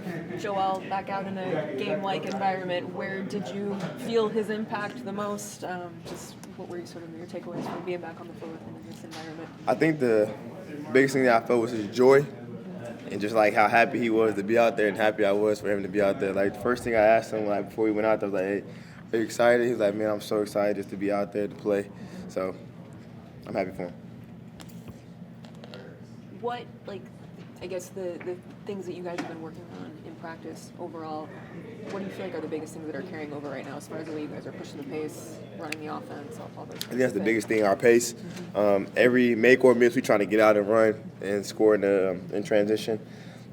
have Joel back out in a game-like environment. Where did you feel his impact the most? Just what were sort of your takeaways from being back on the floor with him in this environment? I think the biggest thing that I felt was his joy and just like how happy he was to be out there and happy I was for him to be out there. Like the first thing I asked him like before we went out there, I was like, "Hey, are you excited?" He was like, "Man, I'm so excited just to be out there to play." So I'm happy for him. What, like, I guess the things that you guys have been working on in practice overall, what do you feel like are the biggest things that are carrying over right now as far as the way you guys are pushing the pace, running the offense, all those things? I think that's the biggest thing, our pace. Every make or miss, we trying to get out and run and score in transition.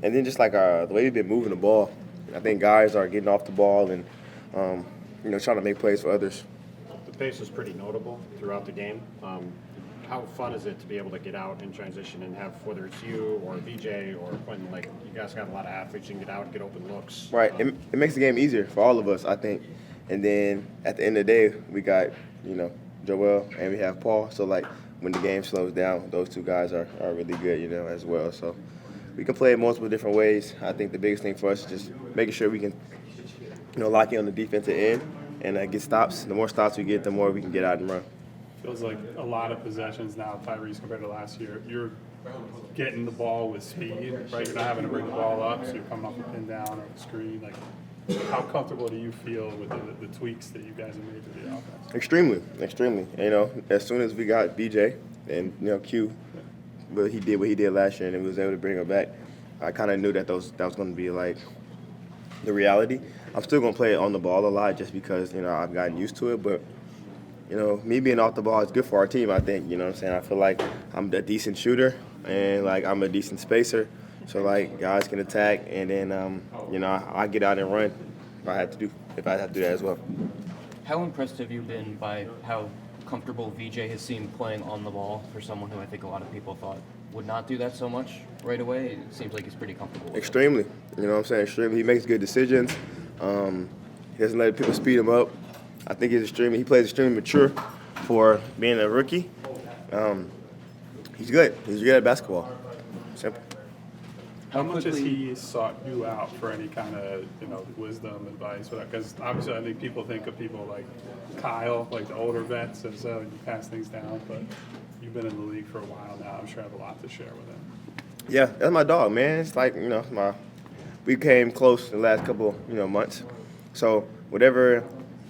And then just like the way we've been moving the ball, I think guys are getting off the ball and trying to make plays for others. The pace was pretty notable throughout the game. How fun is it to be able to get out in transition and have, whether it's you or VJ or Quentin, like you guys got a lot of athletes, you can get out and get open looks. Right. It makes the game easier for all of us, I think. And then at the end of the day, we got, Joel and we have Paul. So, like, when the game slows down, those two guys are really good, as well. So we can play it multiple different ways. I think the biggest thing for us is just making sure we can, lock in on the defensive end and get stops. The more stops we get, the more we can get out and run. Feels like a lot of possessions now, Tyrese, compared to last year. You're getting the ball with speed, right? You're not having to bring the ball up, so you're coming off a pin down or a screen. Like, how comfortable do you feel with the tweaks that you guys have made to the offense? Extremely. As soon as we got BJ and Q, but he did what he did last year and he was able to bring her back, I kind of knew that that was going to be like the reality. I'm still going to play it on the ball a lot just because I've gotten used to it, but. Me being off the ball is good for our team, I think. You know what I'm saying? I feel like I'm a decent shooter and, like, I'm a decent spacer. So, like, guys can attack and then, I get out and run if I have to do that as well. How impressed have you been by how comfortable VJ has seemed playing on the ball for someone who I think a lot of people thought would not do that so much right away? It seems like he's pretty comfortable. Extremely. You know what I'm saying? Extremely. He makes good decisions. He doesn't let people speed him up. I think he plays extremely mature for being a rookie. He's good. He's good at basketball. Simple. How much has he sought you out for any kind of, wisdom, advice? Because obviously I think people think of people like Kyle, like the older vets, and so you pass things down, but you've been in the league for a while now. I'm sure I have a lot to share with him. Yeah, that's my dog, man. It's like, we came close the last couple, months. So whatever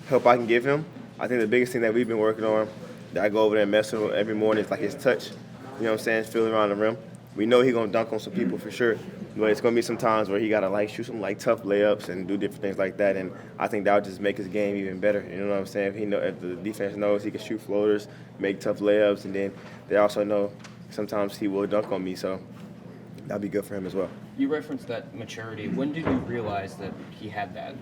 help I can give him. I think the biggest thing that we've been working on, that I go over there and mess with him every morning, is like his touch. You know what I'm saying? Feeling around the rim. We know he's gonna dunk on some people for sure, but it's gonna be some times where he gotta shoot some tough layups and do different things like that. And I think that'll just make his game even better. You know what I'm saying? If the defense knows he can shoot floaters, make tough layups, and then they also know sometimes he will dunk on me. So that'll be good for him as well. You referenced that maturity. When did you realize that he had that?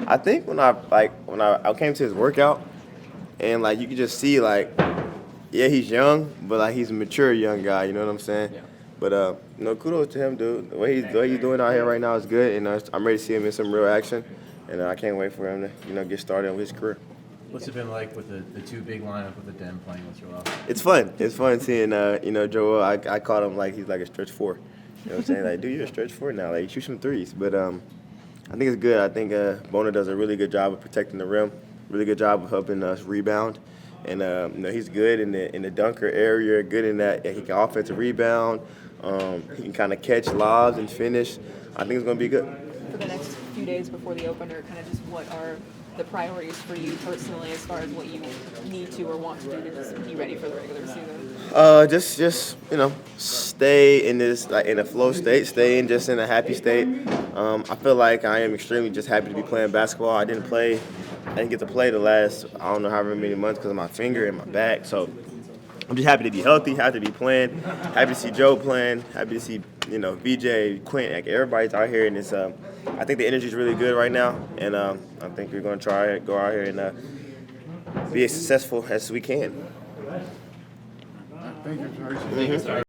I think when I came to his workout, and you could just see yeah, he's young, but he's a mature young guy. You know what I'm saying? Yeah. But kudos to him, dude. The way he's doing out here right now is good, and I'm ready to see him in some real action, and I can't wait for him to get started with his career. What's it been like with the two big lineup with the Den playing with Joel? It's fun. It's fun seeing Joel. I called him he's like a stretch four. You know what I'm saying? Dude, you're a stretch four now. You shoot some threes. But I think it's good. I think Bona does a really good job of protecting the rim, really good job of helping us rebound. And he's good in the dunker area, good in that he can offensive rebound. He can kind of catch lobs and finish. I think it's going to be good. For the next few days before the opener, kind of just what are the priorities for you personally as far as what you need to or want to do to just be ready for the regular season? Just stay in this in a flow state, stay in a happy state. I feel like I am extremely just happy to be playing basketball. I didn't get to play the last I don't know however many months because of my finger and my back. So I'm just happy to be healthy, happy to be playing, happy to see Joe playing, happy to see VJ, Quint, everybody's out here, and it's I think the energy is really good right now, and I think we're going to go out here and be as successful as we can. Thank you, Tyrese. Thank you,